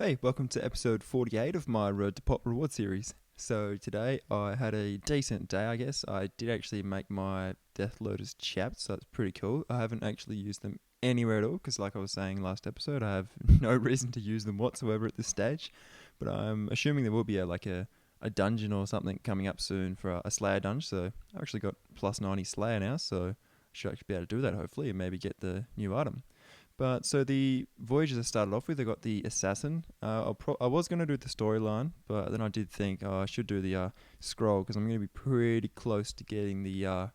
G'day, welcome to episode 48 of my Road to Pop reward series. So today I had a decent day, I guess. I did actually make my Death Lotus chaps, so that's pretty cool. I haven't actually used them anywhere at all, because like I was saying last episode, I have no reason to use them whatsoever at this stage. But I'm assuming there will be a dungeon or something coming up soon for a Slayer dungeon, so I've actually got plus 90 Slayer now, so I should actually be able to do that hopefully and maybe get the new item. But so the voyages I started off with, I got the assassin. I was going to do the storyline, but then I did think I should do the scroll, because I'm going to be pretty close to getting the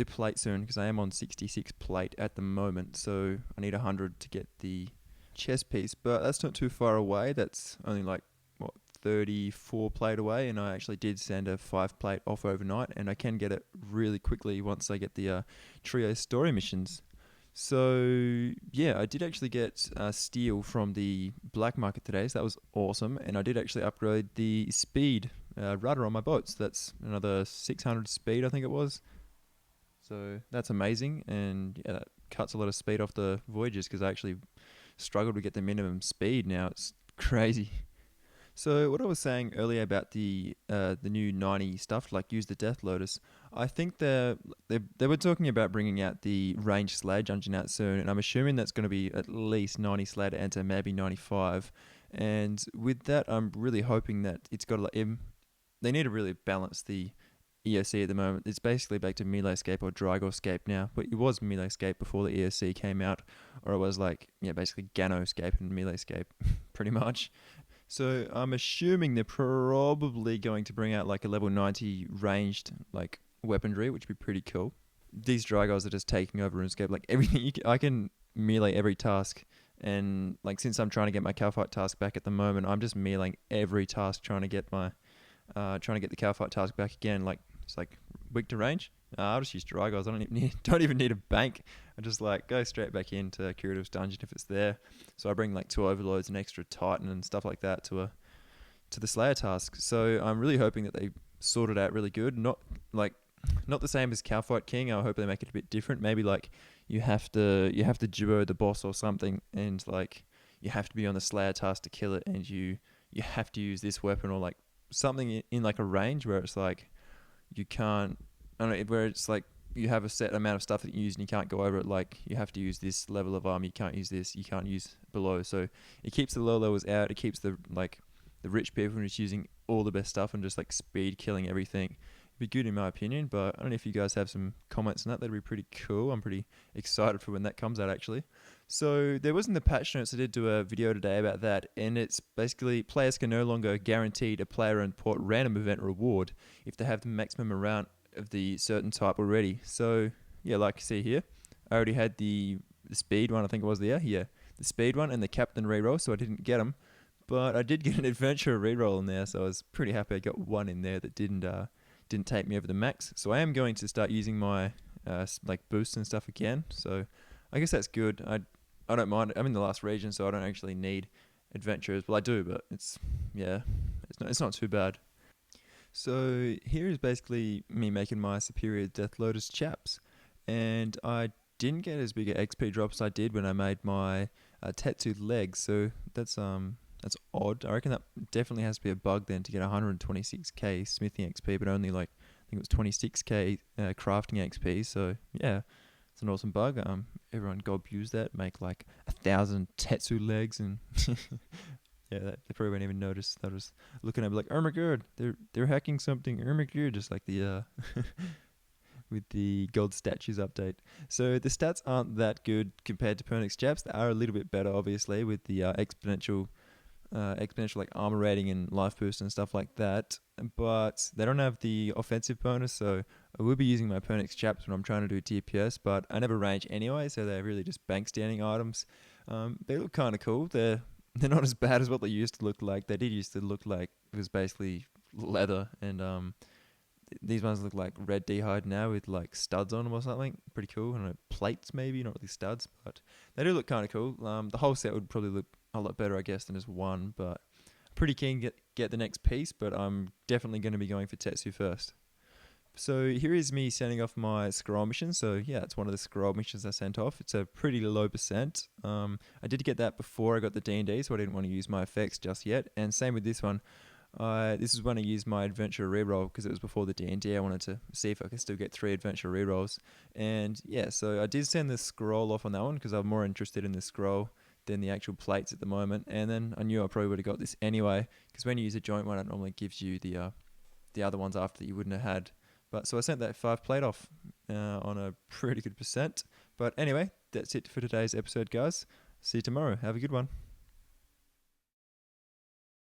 plate soon, because I am on 66 plate at the moment. So I need 100 to get the chest piece, but that's not too far away. That's only 34 plate away, and I actually did send a 5 plate off overnight, and I can get it really quickly once I get the trio story missions. So yeah, I did actually get steel from the black market today, so that was awesome. And I did actually upgrade the speed rudder on my boats. That's another 600 speed, I think it was. So that's amazing, and yeah, that cuts a lot of speed off the voyages, because I actually struggled to get the minimum speed. Now it's crazy. So what I was saying earlier about the new 90 stuff, like use the Death Lotus, I think they were talking about bringing out the ranged Slayer dungeon out soon, and I'm assuming that's going to be at least 90 Slayer to enter, maybe 95. And with that, I'm really hoping that it's got they need to really balance the EOC at the moment. It's basically back to MeleeScape or DragorScape now, but it was MeleeScape before the EOC came out, or it was basically GanoScape and MeleeScape, pretty much. So I'm assuming they're probably going to bring out a level 90 ranged weaponry, which would be pretty cool. These Dragos are just taking over RuneScape. Everything I can melee every task, and since I'm trying to get my cow fight task back at the moment, I'm just meleeing every task, trying to get the cow fight task back again. It's weak to range. I'll just use Dragos. I don't even need a bank. I just go straight back into Curative Dungeon if it's there. So I bring 2 overloads, an extra Titan and stuff like that to the Slayer task. So I'm really hoping that they sort it out really good. Not the same as Cowfight King. I hope they make it a bit different. Maybe you have to duo the boss or something, and you have to be on the Slayer task to kill it, and you have to use this weapon, or something in a range where it's you can't. I don't know, where it's you have a set amount of stuff that you use and you can't go over it. You have to use this level of armor, you can't use this, you can't use below. So it keeps the low levels out. It keeps the rich people just using all the best stuff and just speed killing everything. It'd be good in my opinion, but I don't know if you guys have some comments on that. That'd be pretty cool. I'm pretty excited for when that comes out actually. So there was in the patch notes, I did do a video today about that, and it's basically players can no longer guaranteed a player-owned port random event reward if they have the maximum amount of the certain type already. So yeah, like you see here, I already had the speed one, I think it was the speed one and the captain reroll, so I didn't get them, but I did get an adventurer reroll in there, so I was pretty happy I got one in there that didn't take me over the max. So I am going to start using my boosts and stuff again, so I guess that's good. I don't mind. I'm in the last region, so I don't actually need adventurers. Well, I do, but it's not too bad. So here is basically me making my superior Death Lotus chaps, and I didn't get as big a XP drops as I did when I made my tattooed legs. So that's odd. I reckon that definitely has to be a bug then to get 126k smithing XP, but only I think it was 26k crafting XP. So yeah, it's an awesome bug. Everyone go abuse that, make 1,000 Tetsu legs, and yeah, they probably won't even notice. They'll just look at it and be like, "Oh my god, they're hacking something." Oh my god, just the with the gold statues update. So the stats aren't that good compared to Pernix chaps. They are a little bit better, obviously, with the exponential armor rating and life boost and stuff like that. But they don't have the offensive bonus, so I will be using my Pernix chaps when I'm trying to do DPS. But I never range anyway, so they're really just bank standing items. They look kind of cool. They're not as bad as what they used to look like. They did used to look like it was basically leather, and these ones look like red d'hide now with studs on them or something. Pretty cool. I don't know, plates maybe, not really studs, but they do look kind of cool. The whole set would probably look a lot better, I guess, than just one, but I'm pretty keen to get the next piece, but I'm definitely going to be going for Tetsu first. So here is me sending off my scroll mission. So yeah, it's one of the scroll missions I sent off. It's a pretty low percent. I did get that before I got the D&D, so I didn't want to use my effects just yet. And same with this one. This is when I used my adventure reroll because it was before the D&D. I wanted to see if I could still get 3 adventure rerolls. And yeah, so I did send the scroll off on that one because I'm more interested in the scroll than the actual plates at the moment. And then I knew I probably would have got this anyway because when you use a joint one, it normally gives you the other ones after that you wouldn't have had. But so I sent that 5 plate off on a pretty good percent. But anyway, that's it for today's episode, guys. See you tomorrow. Have a good one.